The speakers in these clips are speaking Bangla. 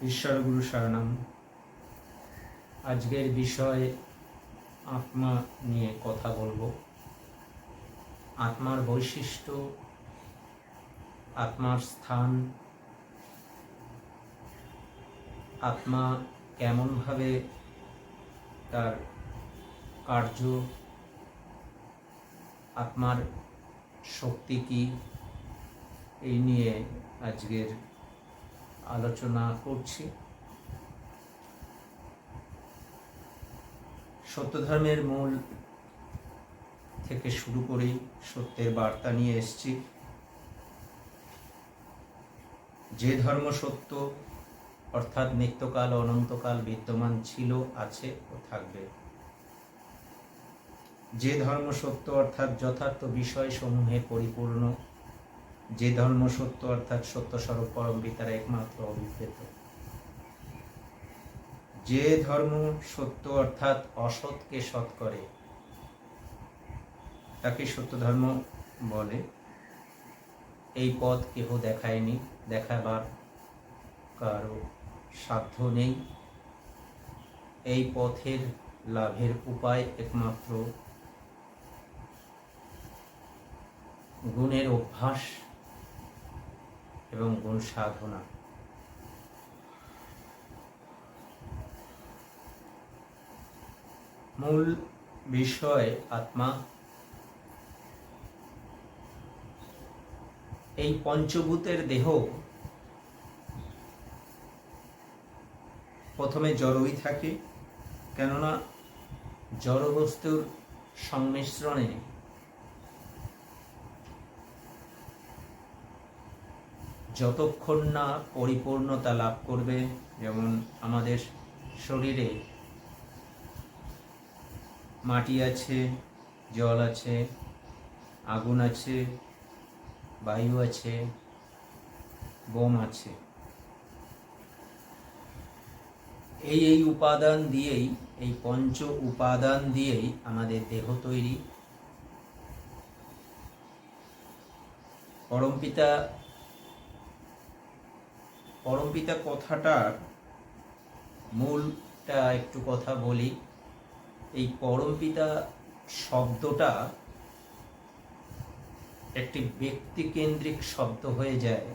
ঈশ্বর গুরু শরণম। আজকের বিষয় আত্মা নিয়ে কথা বলবো। আত্মার বৈশিষ্ট্য, আত্মার স্থান, আত্মা কেমনভাবে তার কার্য, আত্মার শক্তি কি, এই নিয়ে আজকের আলোচনা করছি। সত্য ধর্মের মূল থেকে শুরু করে সত্যের বার্তা নিয়ে এসেছি। যে ধর্ম সত্য অর্থাৎ নিত্যকাল অনন্তকাল বিদ্যমান ছিল, আছে ও থাকবে, যে ধর্ম সত্য অর্থাৎ যথার্থ বিষয়সমূহে পরিপূর্ণ, যে ধর্ম সত্য অর্থাৎ সত্যস্বরূপ পরম পিতার একমাত্র অভিপ্রেত, যে ধর্ম সত্য অর্থাৎ অসৎকে সৎ করে, তাকে সত্য ধর্ম বলে। এই পথ কেহ দেখায়নি, দেখাবার কারো সাধ্য নেই। এই পথের লাভের উপায় একমাত্র গুণের অভ্যাস এবং গুণ সাধনা। মূল বিষয় আত্মা। এই পঞ্চভূতের দেহ প্রথমে জড়ই থাকে, কেননা জড়বস্তুর সংমিশ্রণে যতক্ষণ না পরিপূর্ণতা লাভ করবে, যেমন আমাদের শরীরে মাটি আছে, জল আছে, আগুন আছে, বায়ু আছে, বোম আছে, এই উপাদান দিয়েই, এই পঞ্চ উপাদান দিয়েই আমাদের দেহ তৈরি। পরমপিতা কথাটার মূলটা একটু কথা বলি। এই পরমপিতা শব্দটা একটি ব্যক্তিকেন্দ্রিক শব্দ হয়ে যায়,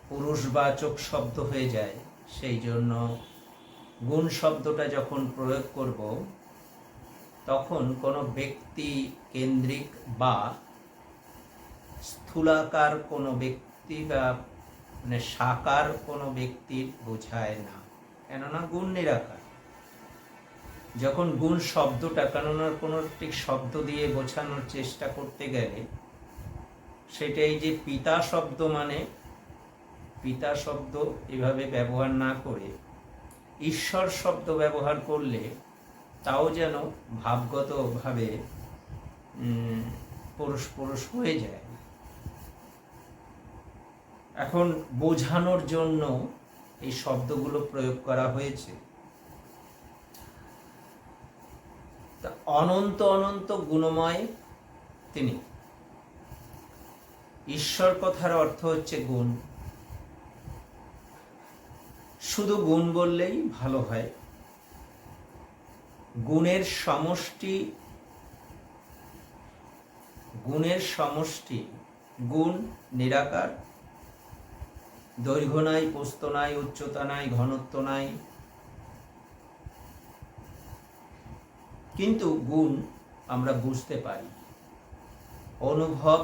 পুরুষবাচক শব্দ হয়ে যায়। সেই জন্য গুণ শব্দটা যখন প্রয়োগ করব, তখন কোনো ব্যক্তি কেন্দ্রিক বা স্থূলাকার কোনো ব্যক্তি বা সাকার কোনো ব্যক্তির বোঝায় না, কেননা গুণ নিরাকার। যখন গুণ শব্দটা কোনো একটি শব্দ দিয়ে বোঝানোর চেষ্টা করতে গেলে, সেটাই যে পিতা শব্দ, মানে পিতা শব্দ এভাবে ব্যবহার না করে ঈশ্বর শব্দ ব্যবহার করলে তাও যেন ভাবগতভাবে পুরুষ হয়ে যায়। এখন বোঝানোর জন্য এই শব্দগুলো প্রয়োগ করা হয়েছে। অনন্ত অনন্ত গুণময় তিনি। ঈশ্বর কথার অর্থ হচ্ছে গুণ। শুধু গুণ বললেই ভালো হয়। গুণের সমষ্টি, গুণ নিরাকার, দৈর্ঘ্য নাই, প্রস্থ নাই, উচ্চতা নাই, ঘনত্ব নাই, কিন্তু গুণ আমরা বুঝতে পারি, অনুভব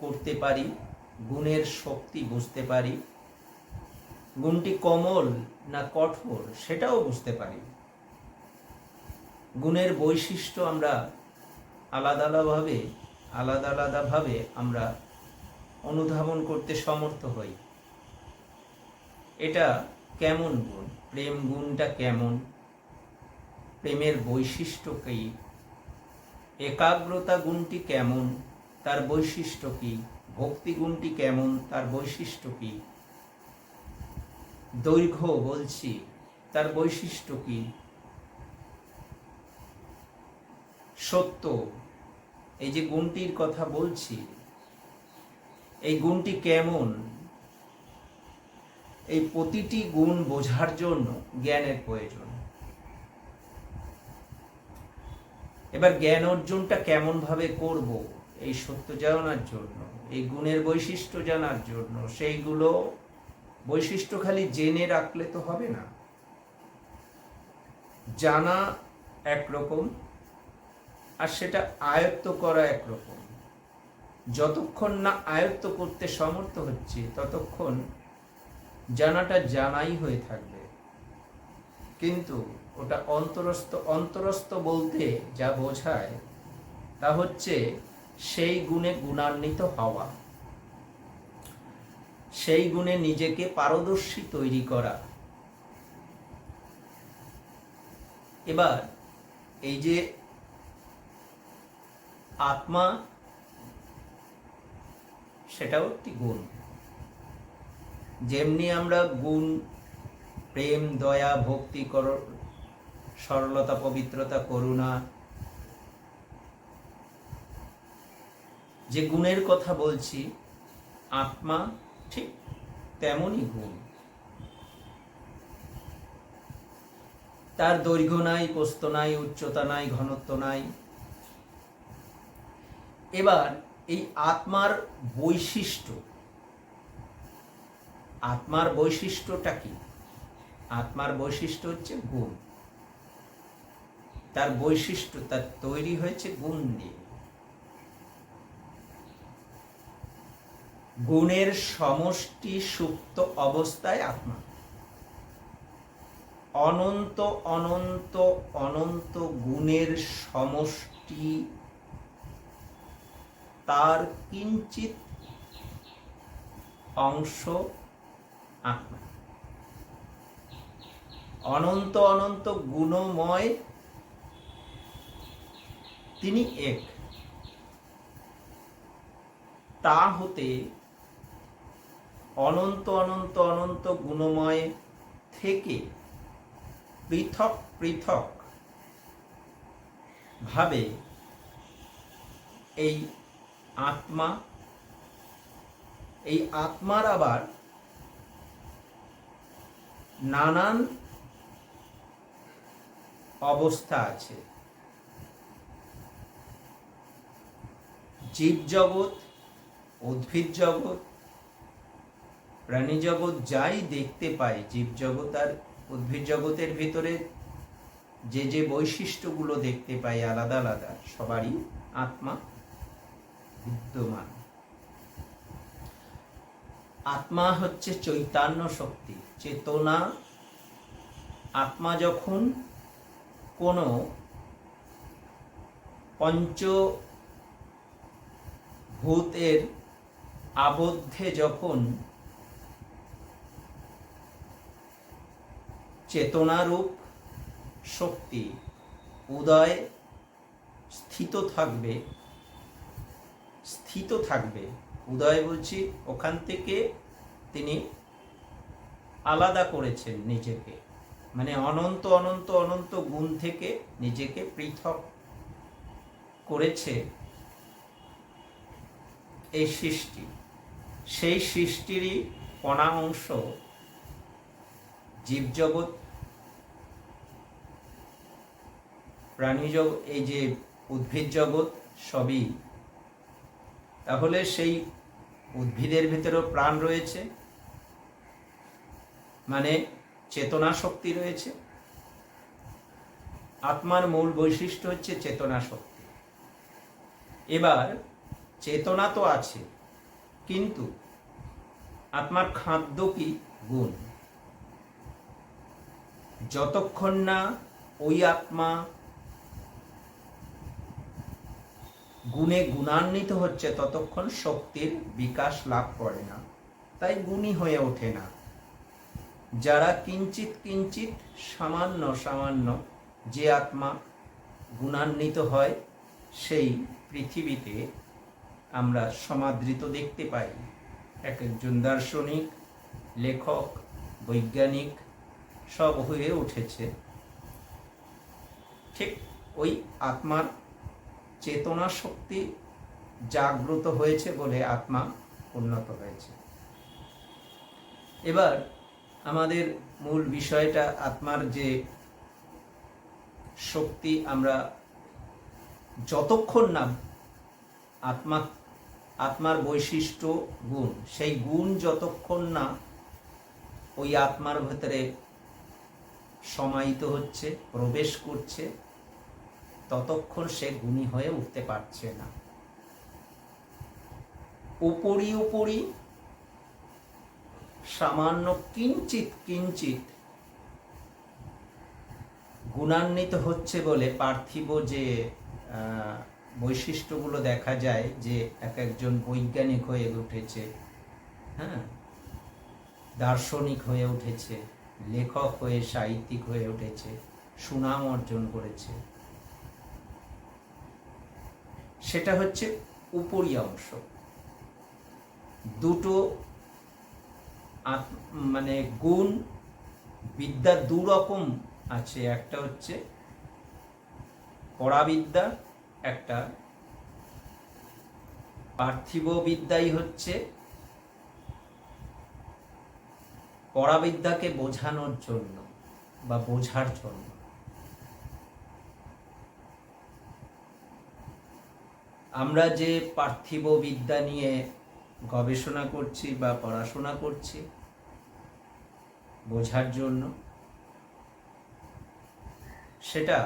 করতে পারি, গুণের শক্তি বুঝতে পারি। গুণটি কোমল না কঠোর সেটাও বুঝতে পারি। গুণের বৈশিষ্ট্য আমরা আলাদা আলাদাভাবে আমরা অনুধাবন করতে সমর্থ হই। এটা কেমন গুণ? প্রেম গুণটা কেমন? প্রেমের বৈশিষ্ট্য কি? একাগ্রতা গুণটি কেমন? তার বৈশিষ্ট্য কি? ভক্তি গুণটি কেমন? তার বৈশিষ্ট্য কি? দৈর্ঘ্য বলছি, তার বৈশিষ্ট্য কি? সত্য, এই যে গুণটির কথা বলছি, এই গুণটি কেমন? এই প্রতিটি গুণ বোঝার জন্য জ্ঞানের প্রয়োজন। এবার জ্ঞান অর্জনটা কেমন ভাবে করব, এই সত্য জানার জন্য, এই গুণের বৈশিষ্ট্য জানার জন্য, সেইগুলো বৈশিষ্ট্য খালি জেনে রাখলে তো হবে না। জানা একরকম, আর সেটা আয়ত্ত করা একরকম। যতক্ষণ না আয়ত্ত করতে সমর্থ হচ্ছে ততক্ষণ জানাটা জানাই হয়ে থাকবে, কিন্তু ওটা অন্তরস্থ বলতে যা বোঝায় তা হচ্ছে সেই গুণে গুণান্বিত হওয়া, সেই গুণে নিজেকে পারদর্শী তৈরি করা। এবার এই যে আত্মা, সেটাও একটি গুণ। যেমনি আমরা গুণ প্রেম, দয়া, ভক্তি, সরলতা, পবিত্রতা, করুণা, যে গুণের কথা বলছি, আত্মা ঠিক তেমনই গুণ। তার দৈর্ঘ্য নাই, প্রস্থ নাই, উচ্চতা নাই, ঘনত্ব নাই। এবার এই আত্মার বৈশিষ্ট্যটা কি? আত্মার বৈশিষ্ট্য হচ্ছে গুণ। তার বৈশিষ্ট্য, তার তৈরি হয়েছে গুণ দিয়ে। গুণের সমষ্টি সুপ্ত অবস্থায় আত্মা। অনন্ত অনন্ত অনন্ত গুণের সমষ্টি, তার কিঞ্চিত অংশ আত্মা। অনন্ত অনন্ত গুণময় তিনি এক। তা হতে অনন্ত অনন্ত অনন্ত গুণময় থেকে পৃথক পৃথক ভাবে এই আত্মা, এই আত্মার আবার নানান অবস্থা আছে। জীব জগৎ, উদ্ভিদ জগৎ, প্রাণী জগৎ যাই দেখতে পাই, জীব জগৎ আর উদ্ভিদ জগতের ভিতরে যে যে বৈশিষ্ট্যগুলো দেখতে পাই আলাদা আলাদা, সবারই আত্মা বিদ্যমান। আত্মা হচ্ছে চৈতন্য শক্তি, চেতনা। আত্মা যখন কোনো পঞ্চভূতের আবদ্ধে যখন চেতনারূপ শক্তি উদয় স্থিত থাকবে, উদয় বলছি, ওখান থেকে তিনি আলাদা করেছেন নিজেকে, মানে অনন্ত অনন্ত অনন্ত গুণ থেকে নিজেকে পৃথক করেছে এই সৃষ্টি। সেই সৃষ্টিরই কণা অংশ জীবজগৎ, প্রাণী জগৎ, এই যে উদ্ভিদ জগৎ, সবই। তাহলে সেই উদ্ভিদের ভিতরেও প্রাণ রয়েছে, মানে চেতনা শক্তি রয়েছে। আত্মার মূল বৈশিষ্ট্য হচ্ছে চেতনা শক্তি। এবার চেতনা তো আছে, কিন্তু আত্মার খাদ্য কি? গুণ। যতক্ষণ না ওই আত্মা গুণে গুণান্বিত হচ্ছে ততক্ষণ শক্তির বিকাশ লাভ করে না, তাই গুণী হয়ে ওঠে না। যারা কিঞ্চিত কিঞ্চিত সামান্য সামান্য যে আত্মা গুণান্বিত হয়, সেই পৃথিবীতে আমরা সমাদৃত দেখতে পাই। এক একজন দার্শনিক, লেখক, বৈজ্ঞানিক সব হয়ে উঠেছে ঠিক ওই আত্মার চেতনা শক্তি জাগ্রত হয়েছে বলে আত্মা উন্নত হয়েছে। এবার আমাদের মূল বিষয়টা আত্মার যে শক্তি, আমরা যতক্ষণ না আত্মার বৈশিষ্ট্য গুণ, সেই গুণ যতক্ষণ না ওই আত্মার ভেতরে সমাহিত হচ্ছে, প্রবেশ করছে, ততক্ষণ সে গুণী হয়ে উঠতে পারছে না। উপরি সামান্য কিঞ্চিত কিঞ্চিত গুণান্বিত হচ্ছে বলে পার্থিব যে বৈশিষ্ট্যগুলো দেখা যায়, যে একজন বৈজ্ঞানিক হয়ে উঠেছে, হ্যাঁ, দার্শনিক হয়ে উঠেছে, লেখক হয়ে, সাহিত্যিক হয়ে উঠেছে, সুনাম অর্জন করেছে, সেটা হচ্ছে উপরি অংশ। দুটো মানে গুণ বিদ্যা দুরকম আছে, একটা হচ্ছে পরাবিদ্যা, একটা পার্থিব বিদ্যাই হচ্ছে পরাবিদ্যাকে বোঝানোর জন্য বা বোঝার জন্য। আমরা যে পার্থিব বিদ্যা নিয়ে গবেষণা করছি বা পড়াশোনা করছি বোঝার জন্য, সেটা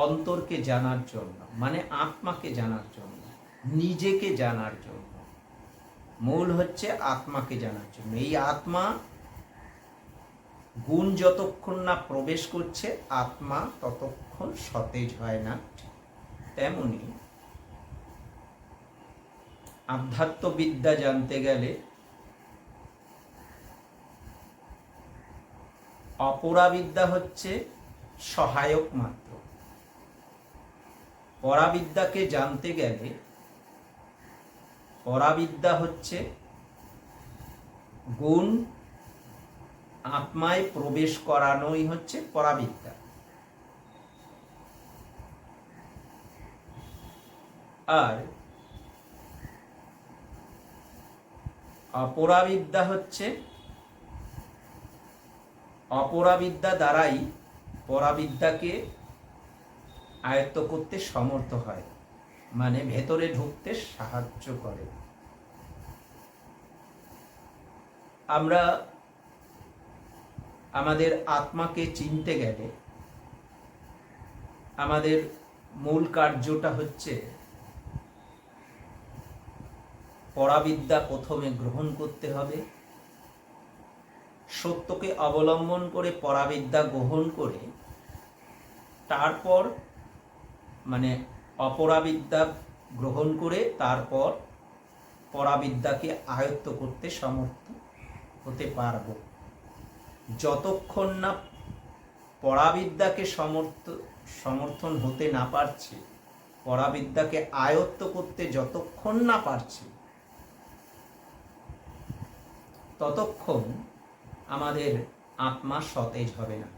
অন্তরকে জানার জন্য, মানে আত্মাকে জানার জন্য, নিজেকে জানার জন্য। মূল হচ্ছে আত্মাকে জানার জন্য। এই আত্মা গুণ যতক্ষণ না প্রবেশ করছে, আত্মা ততক্ষণ সতেজ হয় না। তেমনি আধ্যাত্মবিদ্যা জানতে গেলে অপরাবিদ্যা হচ্ছে সহায়ক মাত্র। পরাবিদ্যাকে জানতে গেলে পরাবিদ্যা হচ্ছে গুণ আত্মায় প্রবেশ করানোই হচ্ছে পরাবিদ্যা। আর অপরাবিদ্যা হচ্ছে অপরাবিদ্যা দ্বারাই পরাবিদ্যাকে আয়ত্ত করতে সমর্থ হয়, মানে ভেতরে ঢুকতে সাহায্য করে। আমরা আমাদের আত্মাকে চিনতে গেলে আমাদের মূল কার্যটা হচ্ছে পরাবিদ্যা প্রথমে গ্রহণ করতে হবে, সত্যকে অবলম্বন করে পরাবিদ্যা গ্রহণ করে তারপর মানে অপরাবিদ্যা গ্রহণ করে তারপর পরাবিদ্যাকে আয়ত্ত করতে সমর্থ হতে পারব। যতক্ষণ না পরাবিদ্যাকে সমর্থন হতে না পারছি, পরাবিদ্যাকে আয়ত্ত করতে যতক্ষণ না পারছি, ততক্ষণ আমাদের আত্মা সতেজ হবে না।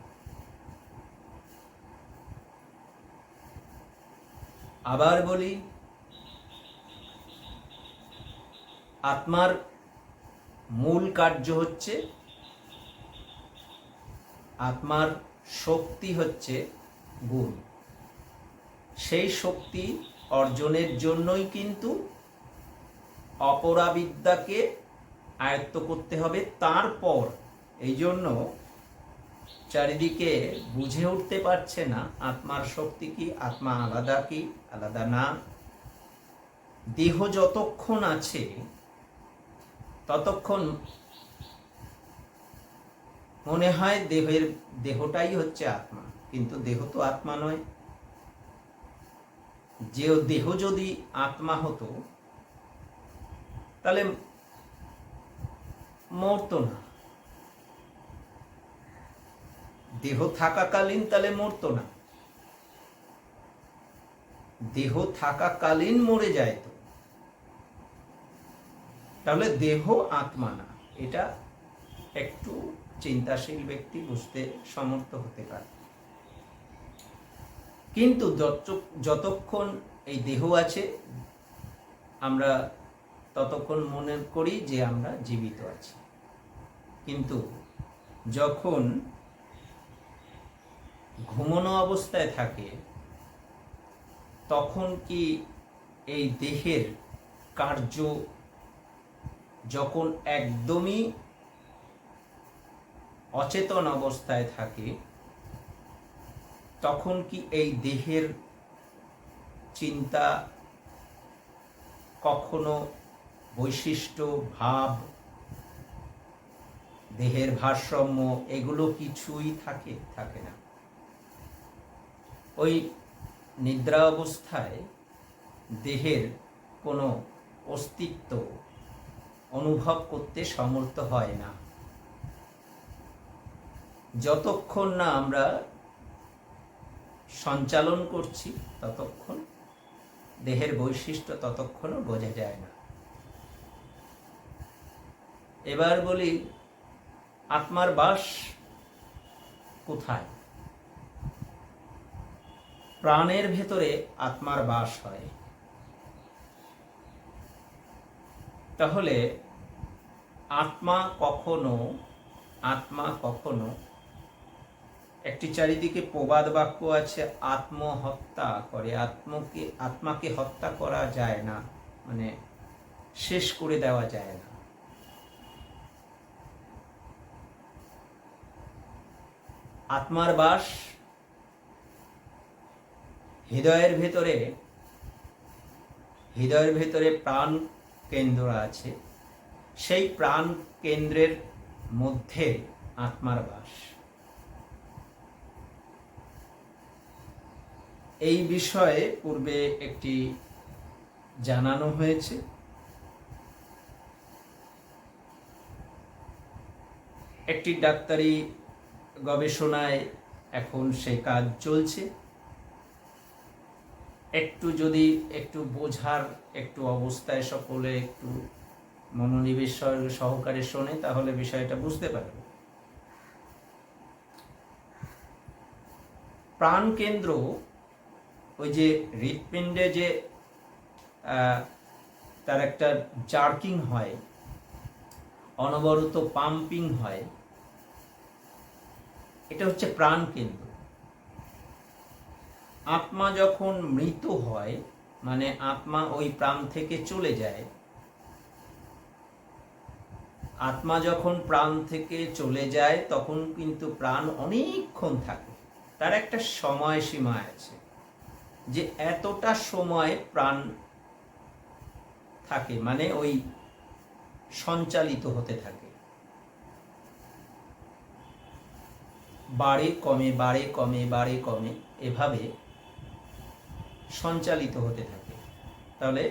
আবার বলি, আত্মার মূল কার্য হচ্ছে, আত্মার শক্তি হচ্ছে গুণ। সেই শক্তি অর্জনের জন্যই কিন্তু অপরাবিদ্যাকে আয়ত্ত করতে হবে। তারপর এই জন্য চারিদিকে বুঝে উঠতে পারছে না আত্মার শক্তি কি, আত্মা আলাদা কি আলাদা না। দেহ যতক্ষণ আছে ততক্ষণ মনে হয় দেহটাই হচ্ছে আত্মা, কিন্তু দেহ তো আত্মা নয়। যে দেহ যদি আত্মা হতো তাহলে মরতো না। দেহ থাকাকালীন তাহলে মরতো না, দেহ থাকাকালীন মরে যায় তো, তাহলে দেহ আত্মা না। এটা একটু চিন্তাশীল ব্যক্তি বুঝতে সমর্থ হতে পারে। কিন্তু যতক্ষণ এই দেহ আছে আমরা ততক্ষণ মনে করি যে আমরা জীবিত আছি। কিন্তু যখন ঘুমানো অবস্থায় থাকে তখন কি এই দেহের কার্য যখন একদমই অচেতন অবস্থায় থাকে তখন কি এই দেহের চিন্তা কখনো বৈশিষ্ট্য ভাব দেহের ভারসাম্য এগুলো কিছুই থাকে না। ওই নিদ্রা অবস্থায় দেহের কোনো অস্তিত্ব অনুভব করতে সমর্থ হয় না। যতক্ষণ না আমরা সঞ্চালন করছি ততক্ষণ দেহের বৈশিষ্ট্য ততক্ষণও বোঝা যায় না। এবার বলি, আত্মার বাস কোথায়? প্রাণের ভেতরে আত্মার বাস হয়। তাহলে আত্মা কখনো একটি চারিদিকে প্রবাদ বাক্য আছে, আত্মহত্যা করে। আত্মাকে হত্যা করা যায় না, মানে শেষ করে দেওয়া যায় না। আত্মার বাস হৃদয়ের ভেতরে প্রাণ কেন্দ্র আছে। সেই প্রাণ কেন্দ্রের মধ্যে আত্মার বাস। এই বিষয়ে পূর্বে একটি জানানো হয়েছে। একটি ডাক্তারি গবেষণায় এখন সে কাজ চলছে। একটু বোঝার একটু অবস্থায় সকলে একটু মনোনিবেশ সহকারে শোনে, তাহলে বিষয়টা বুঝতে পারবে। প্রাণ কেন্দ্র ওই যে হৃৎপিণ্ডে যে তার একটা জার্কিং হয়, অনবরত পাম্পিং হয়, এটা হচ্ছে প্রাণ কেন্দ্র। আত্মা যখন মৃত হয়, মানে আত্মা ওই প্রাণ থেকে চলে যায়, আত্মা যখন প্রাণ থেকে চলে যায় তখন কিন্তু প্রাণ অনেকক্ষণ থাকে। তার একটা সময়সীমা আছে যে এতটা সময় প্রাণ থাকে, মানে ওই সঞ্চালিত হতে থাকে, বাড়ে কমে এভাবে সঞ্চালিত হতে থাকে। তাহলে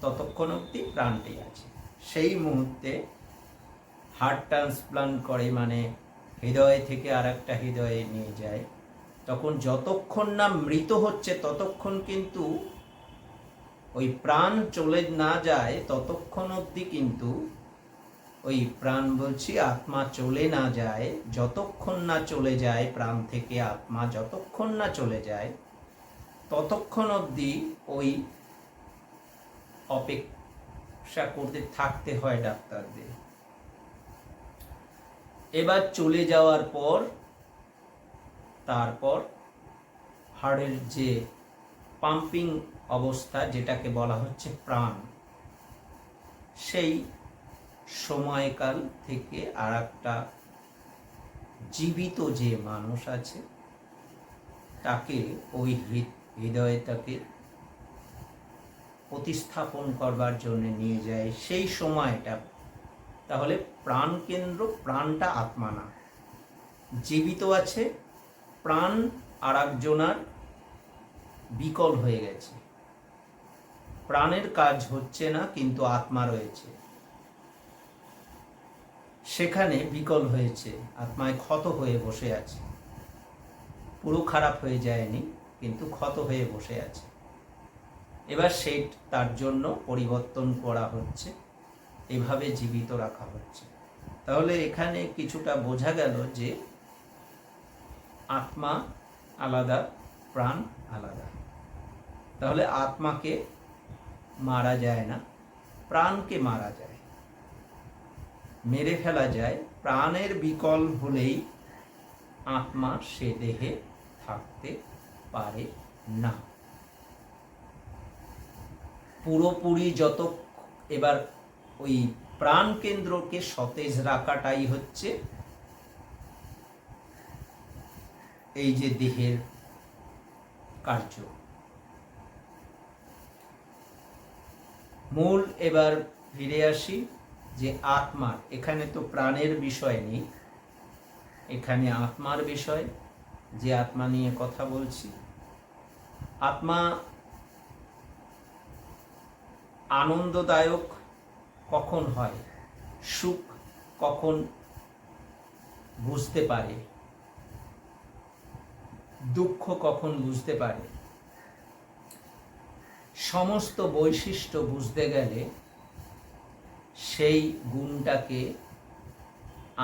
ততক্ষণ অবধি প্রাণটি আছে। সেই মুহূর্তে হার্ট ট্রান্সপ্লান্ট করে, মানে হৃদয় থেকে আর একটা হৃদয়ে নিয়ে যায়। তখন যতক্ষণ না মৃত হচ্ছে ততক্ষণ কিন্তু ওই প্রাণ চলে না যায়, ততক্ষণ অবধি কিন্তু ওই প্রাণ বলছি আত্মা চলে না যায়। যতক্ষণ না চলে যায় প্রাণ থেকে আত্মা, যতক্ষণ না চলে যায় ততক্ষণ অবধি ওই অপেক্ষা করতে থাকতে হয় ডাক্তারদের। এবার চলে যাওয়ার পর তারপর হার্টের যে পাম্পিং অবস্থা, যেটাকে বলা হচ্ছে প্রাণ, সেই সময়কাল থেকে আর একটা জীবিত যে মানুষ আছে তাকে ওই হৃদয়টাকে প্রতিস্থাপন করবার জন্য নিয়ে যায় সেই সময়টা। তাহলে প্রাণ কেন্দ্র, প্রাণটা আত্মা না, জীবিত আছে, প্রাণ আর একজনার বিকল হয়ে গেছে। প্রাণের কাজ হচ্ছে না, কিন্তু আত্মা রয়েছে সেখানে, বিকল হয়েছে, আত্মায় ক্ষত হয়ে বসে আছে। পুরো খারাপ হয়ে যায়নি, কিন্তু ক্ষত হয়ে বসে আছে। এবার সেই তার জন্য পরিবর্তন করা হচ্ছে, এভাবে জীবিত রাখা হচ্ছে। তাহলে এখানে কিছুটা বোঝা গেল যে আত্মা আলাদা, প্রাণ আলাদা। তাহলে আত্মাকে মারা যায় না, প্রাণকে মারা যায়, মেরে ফেলা যায়, প্রাণের বিকল হলেই আত্মা সে দেহে থাকতে পারে না। পুরোপুরি যত এবার ওই প্রাণ কেন্দ্রকে সতেজ রাখাটাই হচ্ছে এই যে দেহের কার্য। মূল এবার ফিরে আসি যে আত্মার, এখানে তো প্রাণের বিষয় নেই, এখানে আত্মার বিষয়, যে আত্মা নিয়ে কথা বলছি। আত্মা আনন্দদায়ক কখন হয়, সুখ কখন বুঝতে পারে, দুঃখ কখন বুঝতে পারে, সমস্ত বৈশিষ্ট্য বুঝতে গেলে সেই গুণটাকে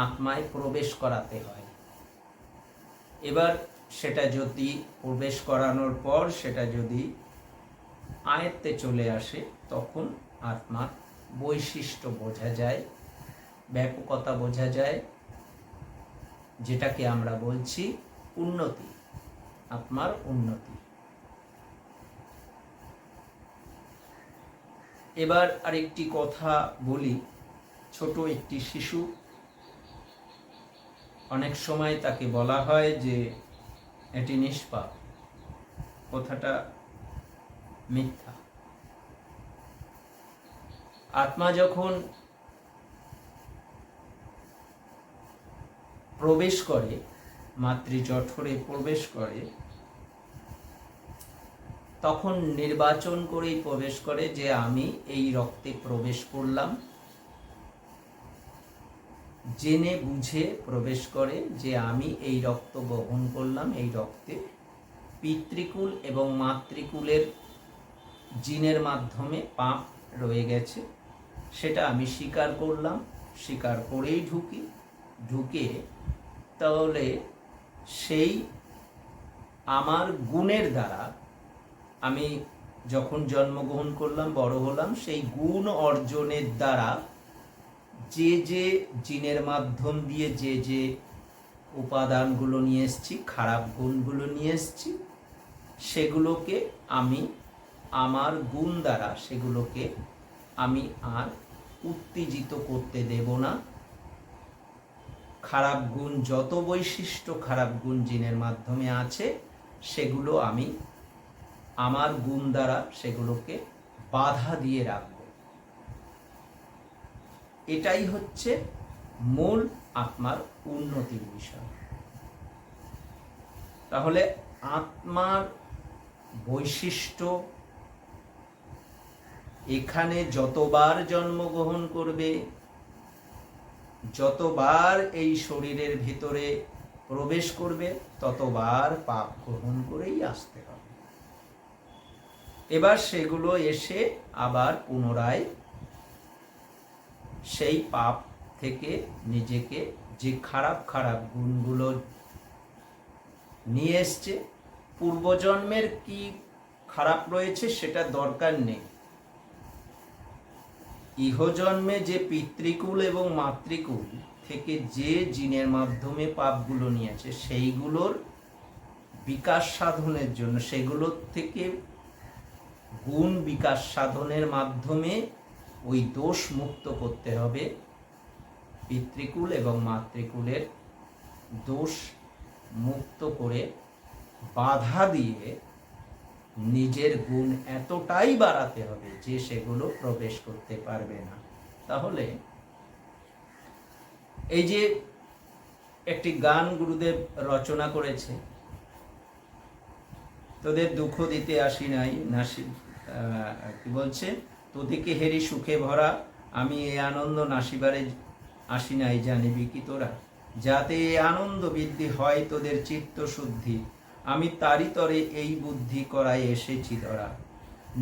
আত্মায় প্রবেশ করাতে হয়। এবার সেটা যদি প্রবেশ করানোর পর সেটা যদি আয়ত্তে চলে আসে, তখন আত্মার বৈশিষ্ট্য বোঝা যায়, ব্যাপকতা বোঝা যায়, যেটাকে আমরা বলছি উন্নতি, আত্মার উন্নতি। এবার আরেকটি কথা বলি। ছোট একটি শিশু, অনেক সময় তাকে বলা হয় যে এটি নিষ্পাপ, কথাটা মিথ্যা। আত্মা যখন প্রবেশ করে, মাতৃজঠরে প্রবেশ করে, তখন নির্বাচন করেই প্রবেশ করে যে আমি এই রক্তে প্রবেশ করলাম, জেনে বুঝে প্রবেশ করে যে আমি এই রক্ত বহন করলাম, এই রক্তে পিতৃকুল এবং মাতৃকুলের জিনের মাধ্যমে পাপ রয়ে গেছে, সেটা আমি স্বীকার করলাম, স্বীকার করেই ঢুকে তাহলে সেই আমার গুণের দ্বারা আমি যখন জন্মগ্রহণ করলাম, বড় হলাম, সেই গুণ অর্জনের দ্বারা যে যে জিনের মাধ্যম দিয়ে যে যে উপাদানগুলো নিয়ে এসেছি, খারাপ গুণগুলো নিয়ে এসেছি, সেগুলোকে আমি আমার গুণ দ্বারা সেগুলোকে আমি আর উত্তেজিত করতে দেব না। খারাপ গুণ, যত বৈশিষ্ট্য খারাপ গুণ জিনের মাধ্যমে আছে, সেগুলো আমি আমার গুণ দ্বারা সেগুলোকে বাধা দিয়ে রাখব। এটাই হচ্ছে মূল আত্মার উন্নতির বিষয়। তাহলে আত্মার বৈশিষ্ট্য এখানে যতবার জন্মগ্রহণ করবে, যতবার এই শরীরের ভিতরে প্রবেশ করবে, ততবার পাপ গ্রহণ করেই আসতে হবে। এবার সেগুলো এসে আবার পুনরায় সেই পাপ থেকে নিজেকে, যে খারাপ খারাপ গুণগুলো নিয়ে এসছে, পূর্বজন্মের কি খারাপ রয়েছে সেটা দরকার নেই। ইহজন্মে যে পিতৃকুল এবং মাতৃকুল থেকে যে জিনের মাধ্যমে পাপগুলো নিয়েছে, সেইগুলোর বিকাশ সাধনের জন্য, সেগুলোর থেকে গুণ বিকাশ সাধনের মাধ্যমে ওই দোষ মুক্ত করতে হবে। পিতৃকুল এবং মাতৃকুলের দোষ মুক্ত করে বাধা দিয়ে নিজের গুণ এতটাই বাড়াতে হবে যে সেগুলো প্রবেশ করতে পারবে না। তাহলে এই যে একটি গান গুরুদেব রচনা করেছে, তোদের দুঃখ দিতে আসি নাই, কি বলছে, তোদেরকে হেরি সুখে ভরা, আমি এই আনন্দ নাসিবারে আসি নাই, জানিবি কি তোরা, যাতে এই আনন্দ বৃদ্ধি হয় তোদের চিত্ত শুদ্ধি, আমি তারি তরে এই বুদ্ধি করাই এসেছি ধরা,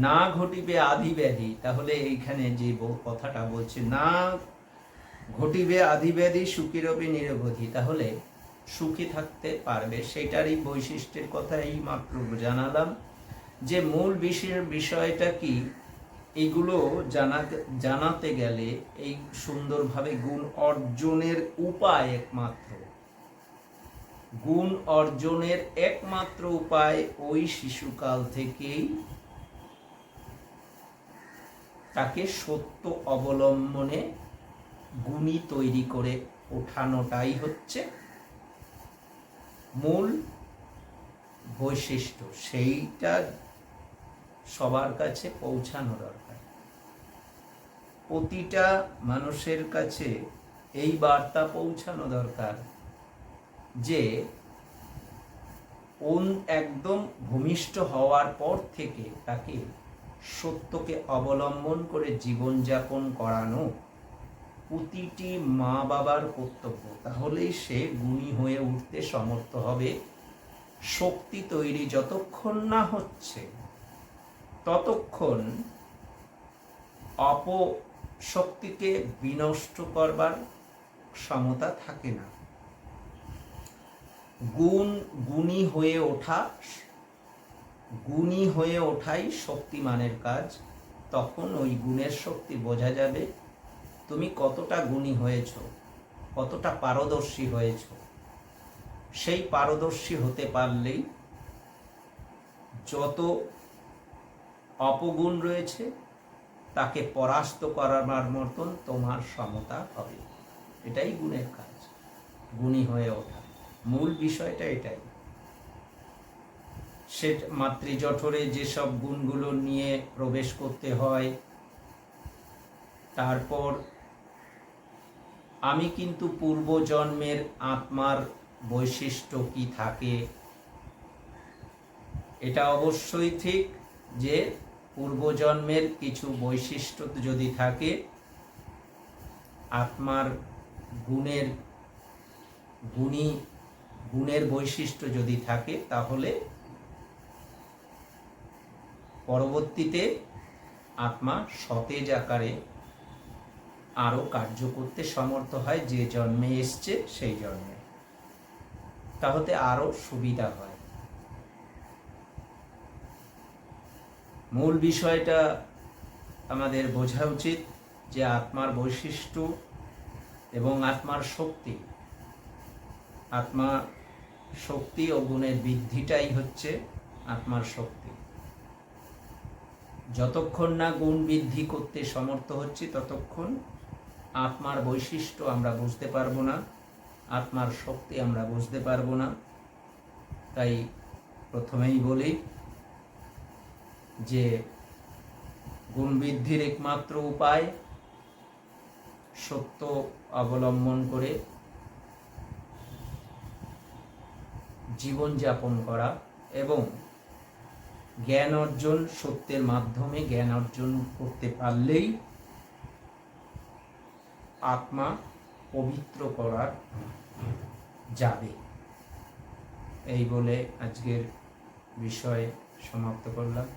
না ঘটিবে আদি ব্যাধি। তাহলে এইখানে যে কথাটা বলছে, না ঘটিবে আদি ব্যাধি, সুখী রবি নিরবধি, তাহলে সুখী থাকতে পারবে। সেটারই বৈশিষ্ট্যের কথা এই মাত্র জানালাম, যে মূল বিষয়টা কি, এগুলো জানাতে গেলে এই সুন্দরভাবে গুণ অর্জনের উপায় একমাত্র, গুণ অর্জনের একমাত্র উপায় ওই শিশুকাল থেকেই তাকে সত্য অবলম্বনে গুণী তৈরি করে ওঠানোটাই হচ্ছে মূল বৈশিষ্ট্য। সেইটা সবার কাছে পৌঁছানো দরকার। প্রতিটা মানুষের কাছে এই বার্তা পৌঁছানো দরকার যে একদম ভূমিষ্ঠ হওয়ার পর থেকে তাকে সত্যকে অবলম্বন করে জীবনযাপন করানো প্রতিটি মা বাবার কর্তব্য। তাহলেই সে গুণী হয়ে উঠতে সমর্থ হবে। শক্তি তৈরি যতক্ষণ না হচ্ছে ততক্ষণ অপশক্তিকে বিনষ্ট করবার ক্ষমতা থাকে না। গুণী হয়ে ওঠাই শক্তিমানের কাজ। তখন ওই গুণের শক্তি বোঝা যাবে তুমি কতটা গুণী হয়েছ, কতটা পারদর্শী হয়েছ। সেই পারদর্শী হতে পারলেই যত অপগুণ রয়েছে তাকে পরাস্ত করার মতন তোমার ক্ষমতা হবে। এটাই গুণের কাজ, গুণী হয়ে ওঠা। মূল বিষয়টা এটাই। সে মাতৃজঠরে যেসব গুণগুলো নিয়ে প্রবেশ করতে হয়, তারপর আমি কিন্তু পূর্বজন্মের আত্মার বৈশিষ্ট্য কি থাকে, এটা অবশ্যই ঠিক যে পূর্বজন্মের কিছু বৈশিষ্ট্য যদি থাকে, আত্মার গুণের বৈশিষ্ট্য যদি থাকে, তাহলে পরবর্তীতে আত্মা সতেজ আকারে আরো কার্য করতে সমর্থ হয় যে জন্মে এসছে সেই জন্মে। তাহলে আরো সুবিধা হয়। মূল বিষয়টা আমাদের বোঝা উচিত যে আত্মার বৈশিষ্ট্য এবং আত্মার শক্তি ও গুণের বৃদ্ধিটাই হচ্ছে আত্মার শক্তি। যতক্ষণ না গুণ বৃদ্ধি করতে সমর্থ হচ্ছি ততক্ষণ আত্মার বৈশিষ্ট্য আমরা বুঝতে পারবো না, আত্মার শক্তি আমরা বুঝতে পারবো না। তাই প্রথমেই বলি যে গুণ বৃদ্ধির একমাত্র উপায় সত্য অবলম্বন করে জীবনযাপন করা এবং জ্ঞান অর্জন, সত্যের মাধ্যমে জ্ঞান অর্জন করতে পারলেই আত্মা পবিত্র করা যাবে। এই বলে আজকের বিষয় সমাপ্ত করলাম।